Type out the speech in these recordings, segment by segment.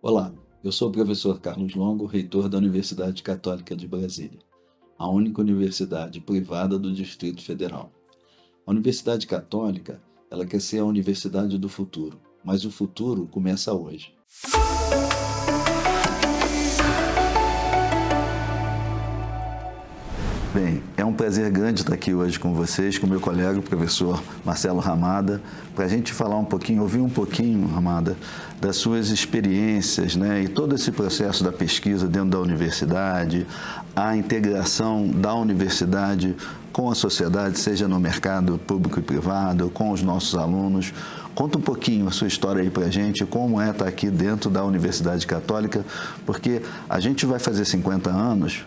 Olá, eu sou o professor Carlos Longo, reitor da Universidade Católica de Brasília, a única universidade privada do Distrito Federal. A Universidade Católica, ela quer ser a universidade do futuro, mas o futuro começa hoje. Bem, é um prazer grande estar aqui hoje com vocês, com meu colega, o professor Marcelo Ramada, para a gente falar um pouquinho, ouvir um pouquinho, Ramada, das suas experiências, né, e todo esse processo da pesquisa dentro da universidade, a integração da universidade com a sociedade, seja no mercado público e privado, com os nossos alunos. Conta um pouquinho a sua história aí para a gente, como é estar aqui dentro da Universidade Católica, porque a gente vai fazer 50 anos,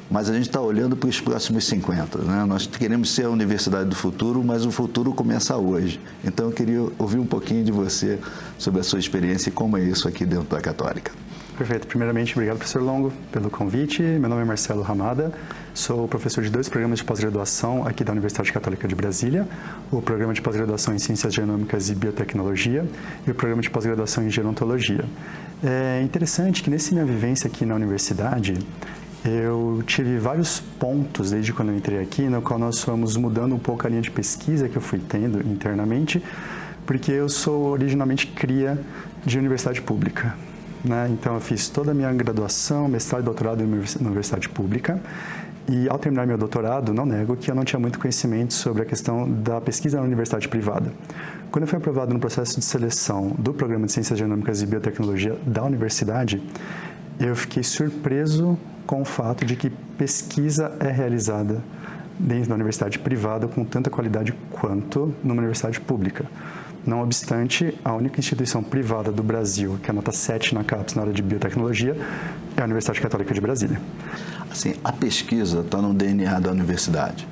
mas a gente está olhando para os próximos 50, né? Nós queremos ser a universidade do futuro, mas o futuro começa hoje. Então, eu queria ouvir um pouquinho de você sobre a sua experiência e como é isso aqui dentro da Católica. Perfeito. Primeiramente, obrigado, professor Longo, pelo convite. Meu nome é Marcelo Ramada, sou professor de 2 programas de pós-graduação aqui da Universidade Católica de Brasília, o programa de pós-graduação em Ciências Genômicas e Biotecnologia e o programa de pós-graduação em Gerontologia. É interessante que, nessa minha vivência aqui na universidade, eu tive vários pontos desde quando eu entrei aqui, no qual nós fomos mudando um pouco a linha de pesquisa que eu fui tendo internamente, porque eu sou originalmente cria de universidade pública, né? Então, eu fiz toda a minha graduação, mestrado e doutorado na universidade pública, e ao terminar meu doutorado, não nego que eu não tinha muito conhecimento sobre a questão da pesquisa na universidade privada. Quando eu fui aprovado no processo de seleção do Programa de Ciências Genômicas e Biotecnologia da universidade, eu fiquei surpreso com o fato de que pesquisa é realizada dentro da universidade privada com tanta qualidade quanto numa universidade pública. Não obstante, a única instituição privada do Brasil que anota 7 na CAPES na área de biotecnologia é a Universidade Católica de Brasília. Assim, a pesquisa está no DNA da universidade.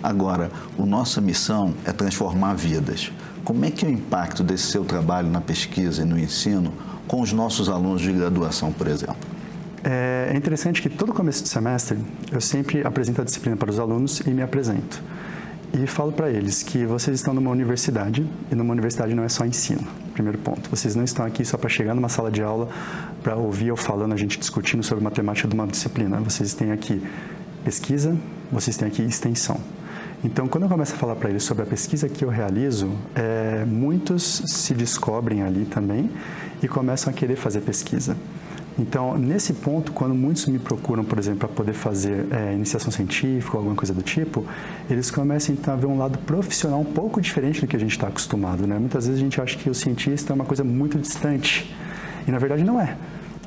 Agora, a nossa missão é transformar vidas. Como é que é o impacto desse seu trabalho na pesquisa e no ensino com os nossos alunos de graduação, por exemplo? É interessante que todo começo de semestre eu sempre apresento a disciplina para os alunos e me apresento. E falo para eles que vocês estão numa universidade e numa universidade não é só ensino. Primeiro ponto, vocês não estão aqui só para chegar numa sala de aula para ouvir eu falando, a gente discutindo sobre matemática de uma disciplina. Vocês têm aqui pesquisa, vocês têm aqui extensão. Então, quando eu começo a falar para eles sobre a pesquisa que eu realizo, muitos se descobrem ali também e começam a querer fazer pesquisa. Então, nesse ponto, quando muitos me procuram, por exemplo, para poder fazer iniciação científica ou alguma coisa do tipo, eles começam então a ver um lado profissional um pouco diferente do que a gente está acostumado, né? Muitas vezes a gente acha que o cientista é uma coisa muito distante e, na verdade, não é.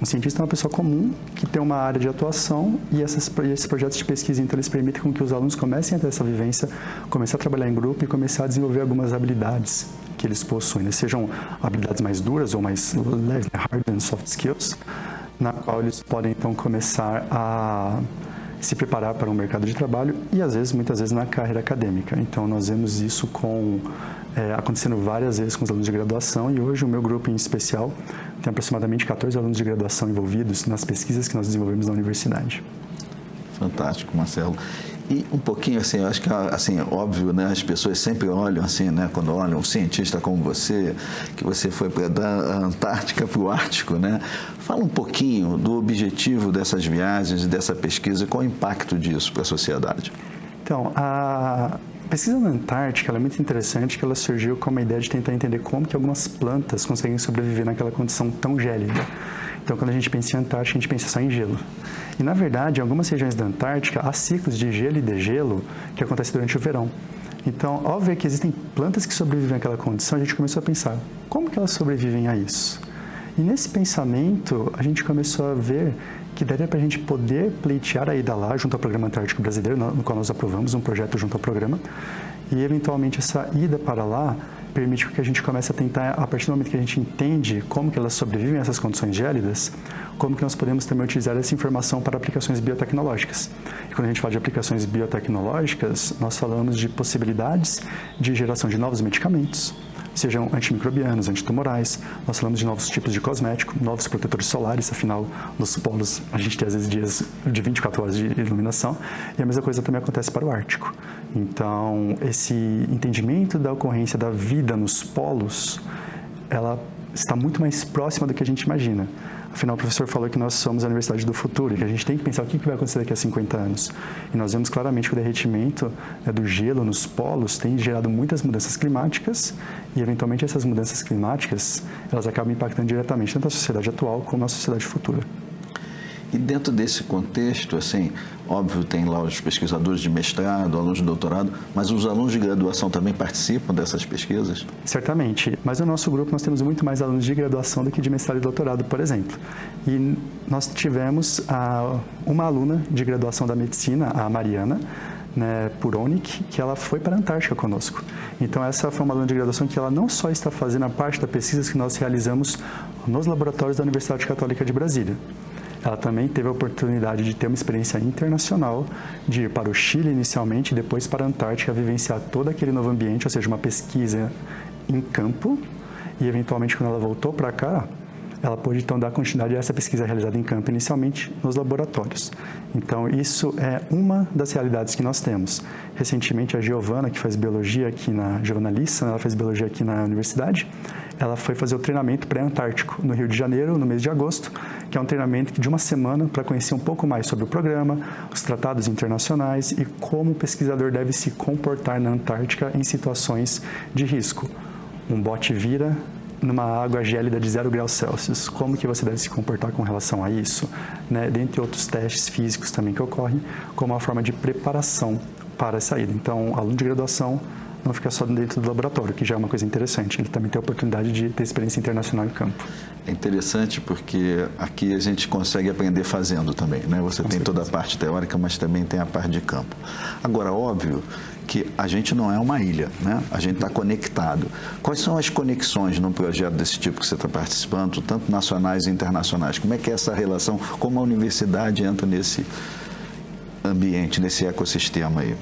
Um cientista é uma pessoa comum que tem uma área de atuação e esses projetos de pesquisa, então, eles permitem com que os alunos comecem a ter essa vivência, comecem a trabalhar em grupo e começar a desenvolver algumas habilidades que eles possuem, né? Sejam habilidades mais duras ou mais leves, hard and soft skills, na qual eles podem, então, começar a se preparar para um mercado de trabalho e, às vezes, muitas vezes, na carreira acadêmica. Então, nós vemos isso acontecendo várias vezes com os alunos de graduação e hoje o meu grupo, em especial, tem aproximadamente 14 alunos de graduação envolvidos nas pesquisas que nós desenvolvemos na universidade. Fantástico, Marcelo. E um pouquinho, assim, eu acho que, assim, óbvio, né, as pessoas sempre olham, assim, né, quando olham um cientista como você, que você foi da Antártica para o Ártico, né? Fala um pouquinho do objetivo dessas viagens e dessa pesquisa, qual o impacto disso para a sociedade? Então, a pesquisa na Antártica ela é muito interessante, que ela surgiu com uma ideia de tentar entender como que algumas plantas conseguem sobreviver naquela condição tão gélida. Então, quando a gente pensa em Antártica, a gente pensa só em gelo. E, na verdade, em algumas regiões da Antártica, há ciclos de gelo e degelo que acontecem durante o verão. Então, ao ver que existem plantas que sobrevivem àquela condição, a gente começou a pensar, como que elas sobrevivem a isso? E nesse pensamento, a gente começou a ver que daria para a gente poder pleitear a ida lá, junto ao Programa Antártico Brasileiro, no qual nós aprovamos um projeto junto ao programa, e, eventualmente, essa ida para lá permite que a gente comece a tentar, a partir do momento que a gente entende como que elas sobrevivem a essas condições gélidas, como que nós podemos também utilizar essa informação para aplicações biotecnológicas. E quando a gente fala de aplicações biotecnológicas, nós falamos de possibilidades de geração de novos medicamentos, sejam antimicrobianos, antitumorais, nós falamos de novos tipos de cosmético, novos protetores solares, afinal, nos polos a gente tem às vezes dias de 24 horas de iluminação, e a mesma coisa também acontece para o Ártico. Então, esse entendimento da ocorrência da vida nos polos, ela está muito mais próxima do que a gente imagina. Afinal, o professor falou que nós somos a universidade do futuro e que a gente tem que pensar o que vai acontecer daqui a 50 anos. E nós vemos claramente que o derretimento do gelo nos polos tem gerado muitas mudanças climáticas e, eventualmente, essas mudanças climáticas elas acabam impactando diretamente tanto a sociedade atual como a sociedade futura. E dentro desse contexto, assim, óbvio, tem lá os pesquisadores de mestrado, alunos de doutorado, mas os alunos de graduação também participam dessas pesquisas? Certamente, mas no nosso grupo nós temos muito mais alunos de graduação do que de mestrado e doutorado, por exemplo. E nós tivemos uma aluna de graduação da medicina, a Mariana, Puronic, que ela foi para a Antártica conosco. Então, essa foi uma aluna de graduação que ela não só está fazendo a parte da pesquisa que nós realizamos nos laboratórios da Universidade Católica de Brasília. Ela também teve a oportunidade de ter uma experiência internacional, de ir para o Chile inicialmente, e depois para a Antártica, vivenciar todo aquele novo ambiente, ou seja, uma pesquisa em campo. E, eventualmente, quando ela voltou para cá, ela pôde, então, dar continuidade a essa pesquisa realizada em campo, inicialmente nos laboratórios. Então, isso é uma das realidades que nós temos. Recentemente, a Giovana, que faz biologia aqui Giovana Lissa, ela faz biologia aqui na universidade, ela foi fazer o treinamento pré-antártico no Rio de Janeiro, no mês de agosto, que é um treinamento de uma semana para conhecer um pouco mais sobre o programa, os tratados internacionais e como o pesquisador deve se comportar na Antártica em situações de risco. Um bote vira numa água gélida de 0 graus Celsius. Como que você deve se comportar com relação a isso? Dentre outros testes físicos também que ocorrem, como uma forma de preparação para a saída. Então, aluno de graduação não fica só dentro do laboratório, que já é uma coisa interessante. Ele também tem a oportunidade de ter experiência internacional em campo. É interessante porque aqui a gente consegue aprender fazendo também, né? Você tem toda a parte teórica, mas também tem a parte de campo. Agora, óbvio que a gente não é uma ilha, né? A gente está conectado. Quais são as conexões num projeto desse tipo que você está participando, tanto nacionais e internacionais? Como é que é essa relação? Como a universidade entra nesse ambiente, nesse ecossistema aí?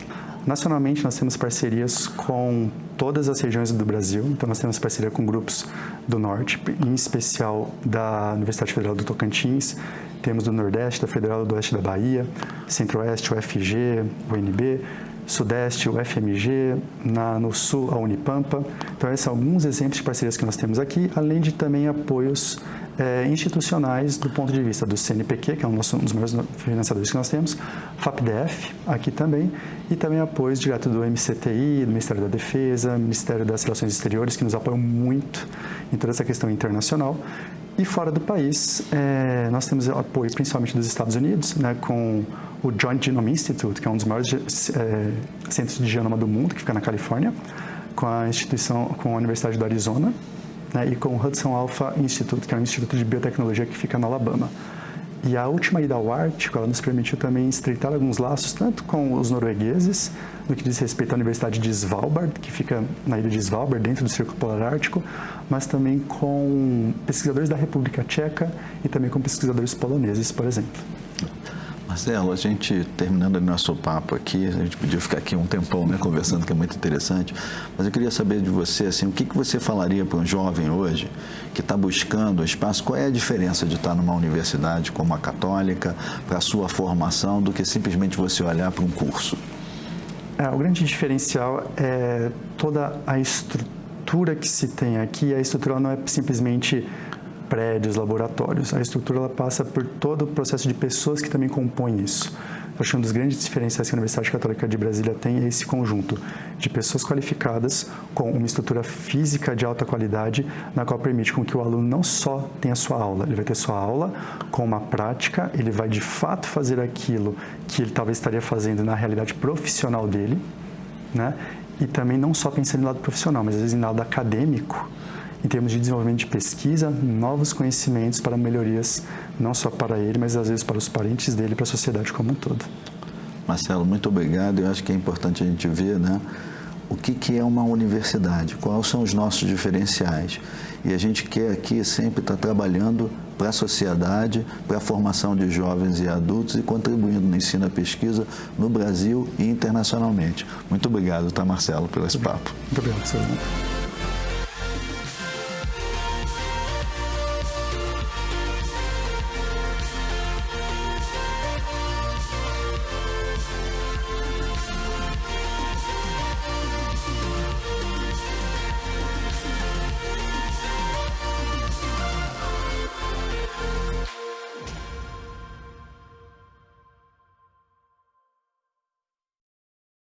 Nacionalmente, nós temos parcerias com todas as regiões do Brasil. Então, nós temos parceria com grupos do Norte, em especial da Universidade Federal do Tocantins. Temos do Nordeste, da Federal do Oeste da Bahia, Centro-Oeste, o UFG, o UNB, Sudeste, o FMG, no Sul, a Unipampa. Então, esses são alguns exemplos de parcerias que nós temos aqui, além de também apoios institucionais do ponto de vista do CNPq, que é um dos maiores financiadores que nós temos, FAPDF, aqui também, e também apoios direto do MCTI, do Ministério da Defesa, Ministério das Relações Exteriores, que nos apoiam muito em toda essa questão internacional. E fora do país, nós temos apoio principalmente dos Estados Unidos, com o Joint Genome Institute, que é um dos maiores centros de genoma do mundo, que fica na Califórnia, com a Universidade do Arizona, e com o Hudson Alpha Institute, que é um instituto de biotecnologia que fica no Alabama. E a última ida ao Ártico, ela nos permitiu também estreitar alguns laços, tanto com os noruegueses, no que diz respeito à Universidade de Svalbard, que fica na ilha de Svalbard, dentro do Círculo Polar Ártico, mas também com pesquisadores da República Tcheca e também com pesquisadores poloneses, por exemplo. Marcelo, a gente, terminando o nosso papo aqui, a gente podia ficar aqui um tempão, conversando, que é muito interessante, mas eu queria saber de você, assim, o que você falaria para um jovem hoje que está buscando espaço? Qual é a diferença de estar numa universidade como a Católica, para a sua formação, do que simplesmente você olhar para um curso? O grande diferencial é toda a estrutura que se tem aqui. A estrutura não é simplesmente prédios, laboratórios. A estrutura ela passa por todo o processo de pessoas que também compõem isso. Eu acho que um dos grandes diferenciais que a Universidade Católica de Brasília tem é esse conjunto de pessoas qualificadas com uma estrutura física de alta qualidade, na qual permite com que o aluno não só tenha sua aula, ele vai ter sua aula com uma prática, ele vai de fato fazer aquilo que ele talvez estaria fazendo na realidade profissional dele, e também não só pensando no lado profissional, mas às vezes no lado acadêmico, em termos de desenvolvimento de pesquisa, novos conhecimentos para melhorias, não só para ele, mas às vezes para os parentes dele e para a sociedade como um todo. Marcelo, muito obrigado. Eu acho que é importante a gente ver, o que é uma universidade, quais são os nossos diferenciais. E a gente quer aqui sempre estar trabalhando para a sociedade, para a formação de jovens e adultos e contribuindo no ensino e pesquisa no Brasil e internacionalmente. Muito obrigado, Marcelo, pelo esse papo. Muito obrigado, senhor.